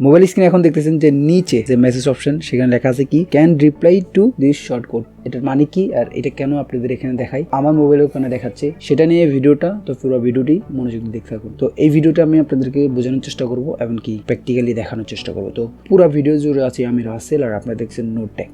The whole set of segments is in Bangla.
মোবাইল স্ক্রিনে এখন দেখতেছেন যে নিচে যে মেসেজ অপশন সেখানে লেখা আছে কি can reply to this short code. এটার মানে কি আর এটা কেন আপনাদের এখানে দেখাই, আমার মোবাইলে ওখানে দেখাচ্ছে সেটা নিয়ে ভিডিওটা, তো পুরো ভিডিওটি মনোযোগ দিয়ে দেখতে থাকুন। তো এই ভিডিওটা আমি আপনাদেরকে বোঝানোর চেষ্টা করবো এমনকি প্র্যাকটিক্যালি দেখানোর চেষ্টা করবো। তো পুরো ভিডিও জুড়ে আছি আমি রাসেল আর আপনারা দেখছেন no tech.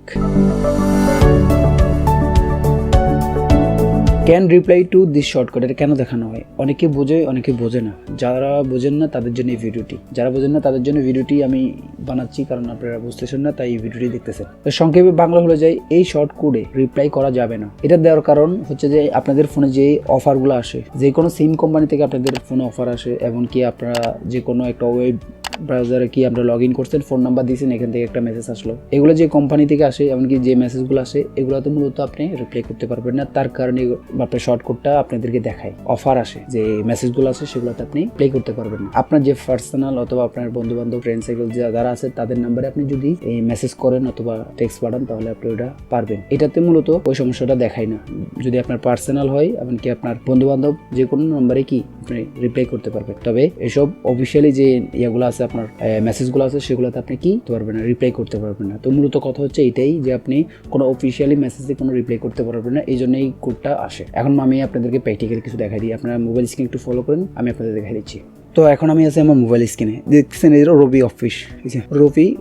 Can reply to this shortcut এটা কেন দেখানো হয়? অনেকে বোঝে অনেকে বোঝে না। যারা বোঝেন না তাদের জন্য এই ভিডিওটি, যারা বোঝেন না তাদের জন্য ভিডিওটি আমি বানাচ্ছি, কারণ আপনারা বুঝতেছেন না তাই এই ভিডিওটি দেখতেছেন। সংক্ষেপে বাংলা হলো যায় এই শর্ট কোডে রিপ্লাই করা যাবে না। এটা দেওয়ার কারণ হচ্ছে যে আপনাদের ফোনে যে অফারগুলো আসে, যে কোনো সিম কোম্পানি থেকে আপনাদের ফোনে অফার আসে, এমনকি আপনারা যে কোনো একটা ওয়েব ব্রাউজারে কি আপনারা লগ ইন করছেন, ফোন নাম্বার দিয়েছেন, এখান থেকে একটা মেসেজ আসলো, এগুলো যে কোম্পানি থেকে আসে এমনকি যে মেসেজগুলো আসে এগুলোতে মূলত আপনি রিপ্লাই করতে পারবেন না। তার কারণে আপনার শর্টকাটটা আপনাদেরকে দেখায়, অফার আসে যে মেসেজগুলো আসে সেগুলোতে আপনি প্লে করতে পারবেন না। আপনার যে পার্সোনাল অথবা আপনার বন্ধু বান্ধব ফ্রেন্ড সার্কেল যারা আছে তাদের নাম্বারে আপনি যদি এই মেসেজ করেন অথবা টেক্সট পাঠান তাহলে আপনি ওটা পারবেন। এটাতে মূলত ওই সমস্যাটা দেখায় না। যদি আপনার পার্সোনাল হয় এমনকি আপনার বন্ধু বান্ধব যে কোনো নাম্বারে কি আপনি রিপ্লাই করতে পারবেন। তবে এসব অফিসিয়ালি যে ইয়েগুলো আছে, আপনার মেসেজগুলো আছে, সেগুলোতে আপনি কি করতে পারবেন না, রিপ্লাই করতে পারবেন না। তো মূলত কথা হচ্ছে এটাই যে আপনি কোনো অফিসিয়ালি মেসেজে কোনো রিপ্লাই করতে পারবেন না, এই জন্য এই কোডটা আসে। এখন আমি আপনাদেরকে প্র্যাকটিক্যালি কিছু দেখাই দিই, আপনারা মোবাইল স্ক্রিন একটু ফলো করেন, আমি আপনাদের দেখাই দিচ্ছি। তো এখন আমি আছি আমার মোবাইল স্ক্রিনে, দেখছেন এই রবি অফিস, ঠিক আছে,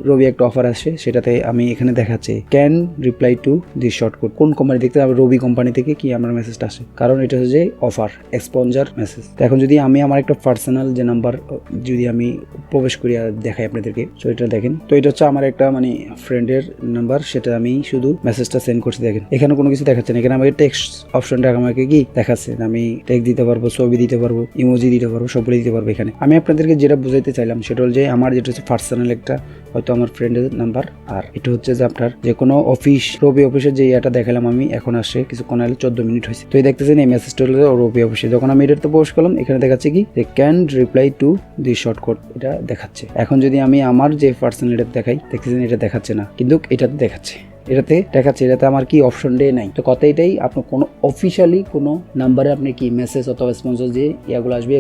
রবি একটা অফার আসে, সেটাতে আমি এখানে দেখাচ্ছি can reply to this short code. কোন কোম্পানি দেখতে হবে? রবি কোম্পানি থেকে কি আমার মেসেজটা আসে, কারণ এটা হচ্ছে যে অফার এক্সপঞ্জার মেসেজ। তো এখন যদি আমি আমার একটা পার্সোনাল যে নাম্বার যদি আমি প্রবেশ করি আর দেখাই আপনাদেরকে, তো এটা দেখেন, তো এটা হচ্ছে আমার একটা মানে ফ্রেন্ডের নাম্বার, সেটা আমি শুধু মেসেজটা সেন্ড করছি। দেখেন এখানে কোনো কিছু দেখাচ্ছে না, এখানে আমাকে টেক্সট অপশনটা আমাকে কি দেখাচ্ছে, আমি টেক্সট দিতে পারবো, ছবি দিতে পারবো, ইমোজি দিতে পারবো, সবগুলো দিতে পারবো। আমি আপনাদেরকে যেটা বুঝাইতে চাইলাম সেটা হল যে আমার যেটা হচ্ছে পার্সোনাল একটা হয়তো আমার ফ্রেন্ডের নাম্বার, আর এটা হচ্ছে যে আপনার যে কোনো অফিস, রবি অফিসের যে এটা দেখালাম আমি, এখন আসে কিছুক্ষণ আগে 14 মিনিট হয়েছে। তো এই দেখতেছেন এই মেসেজটা হলো রবি অফিসে। যখন আমি এটাতে প্রবেশ করলাম এখানে দেখাচ্ছে কি যে can reply to the short code, এটা দেখাচ্ছে। এখন যদি আমি আমার যে পার্সোনাল এটা দেখাই, দেখতেছেন এটা দেখাচ্ছে না, কিন্তু এটাতে দেখাচ্ছে, এটাতে আমার কি অপশন ডে নাই। তো কথা এটাই, আপনার কোনো অফিসিয়ালি কোনো নাম্বারে আপনি কি মেসেজ অথবা স্পন্সর যে ইয়াগুলো আসবে